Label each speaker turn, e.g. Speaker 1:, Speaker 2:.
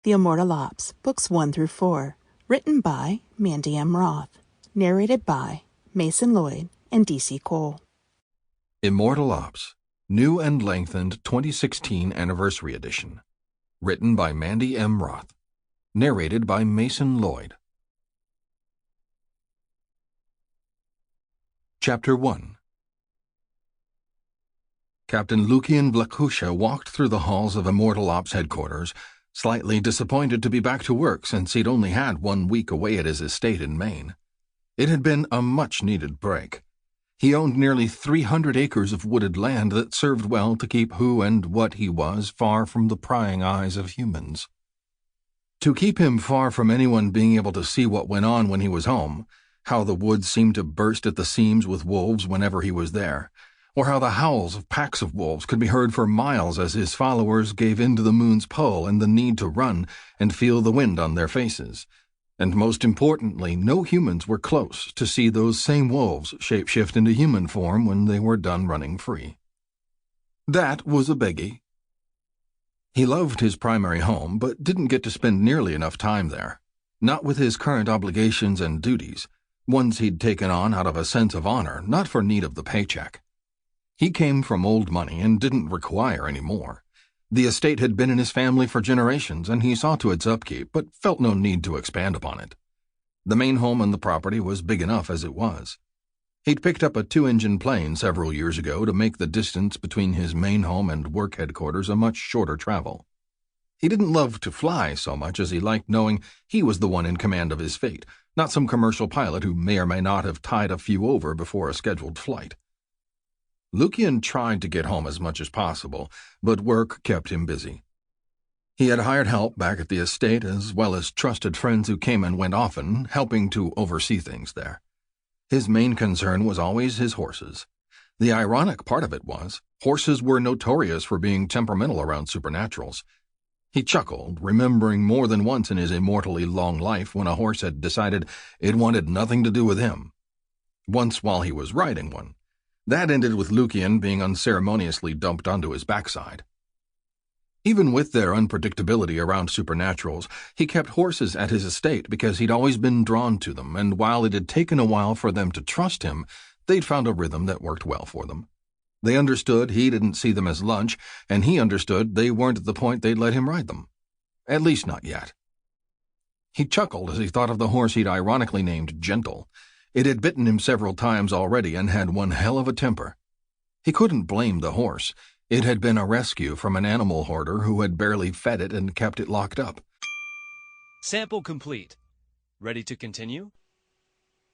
Speaker 1: The Immortal Ops, Books 1 through 4, written by Mandy M. Roth, narrated by Mason Lloyd and D.C. Cole.
Speaker 2: Immortal Ops, New and Lengthened 2016 Anniversary Edition, written by Mandy M. Roth, narrated by Mason Lloyd. Chapter 1. Captain Lukian Vlakhusha walked through the halls of Immortal Ops headquarters, slightly disappointed to be back to work since he'd only had 1 week away at his estate in Maine. It had been a much-needed break. He owned nearly 300 acres of wooded land that served well to keep who and what he was far from the prying eyes of humans. To keep him far from anyone being able to see what went on when he was home, how the woods seemed to burst at the seams with wolves whenever he was there, or how the howls of packs of wolves could be heard for miles as his followers gave in to the moon's pull and the need to run and feel the wind on their faces. And most importantly, no humans were close to see those same wolves shapeshift into human form when they were done running free. That was a biggie. He loved his primary home, but didn't get to spend nearly enough time there. Not with his current obligations and duties, ones he'd taken on out of a sense of honor, not for need of the paycheck. He came from old money and didn't require any more. The estate had been in his family for generations, and he saw to its upkeep, but felt no need to expand upon it. The main home on the property was big enough as it was. He'd picked up a 2-engine plane several years ago to make the distance between his main home and work headquarters a much shorter travel. He didn't love to fly so much as he liked knowing he was the one in command of his fate, not some commercial pilot who may or may not have tied a few over before a scheduled flight. Lukian tried to get home as much as possible, but work kept him busy. He had hired help back at the estate, as well as trusted friends who came and went often, helping to oversee things there. His main concern was always his horses. The ironic part of it was, horses were notorious for being temperamental around supernaturals. He chuckled, remembering more than once in his immortally long life when a horse had decided it wanted nothing to do with him. Once while he was riding one. That ended with Lukian being unceremoniously dumped onto his backside. Even with their unpredictability around supernaturals, he kept horses at his estate because he'd always been drawn to them, and while it had taken a while for them to trust him, they'd found a rhythm that worked well for them. They understood he didn't see them as lunch, and he understood they weren't at the point they'd let him ride them. At least not yet. He chuckled as he thought of the horse he'd ironically named Gentle. It had bitten him several times already and had one hell of a temper. He couldn't blame the horse. It had been a rescue from an animal hoarder who had barely fed it and kept it locked up.
Speaker 3: Sample complete. Ready to continue?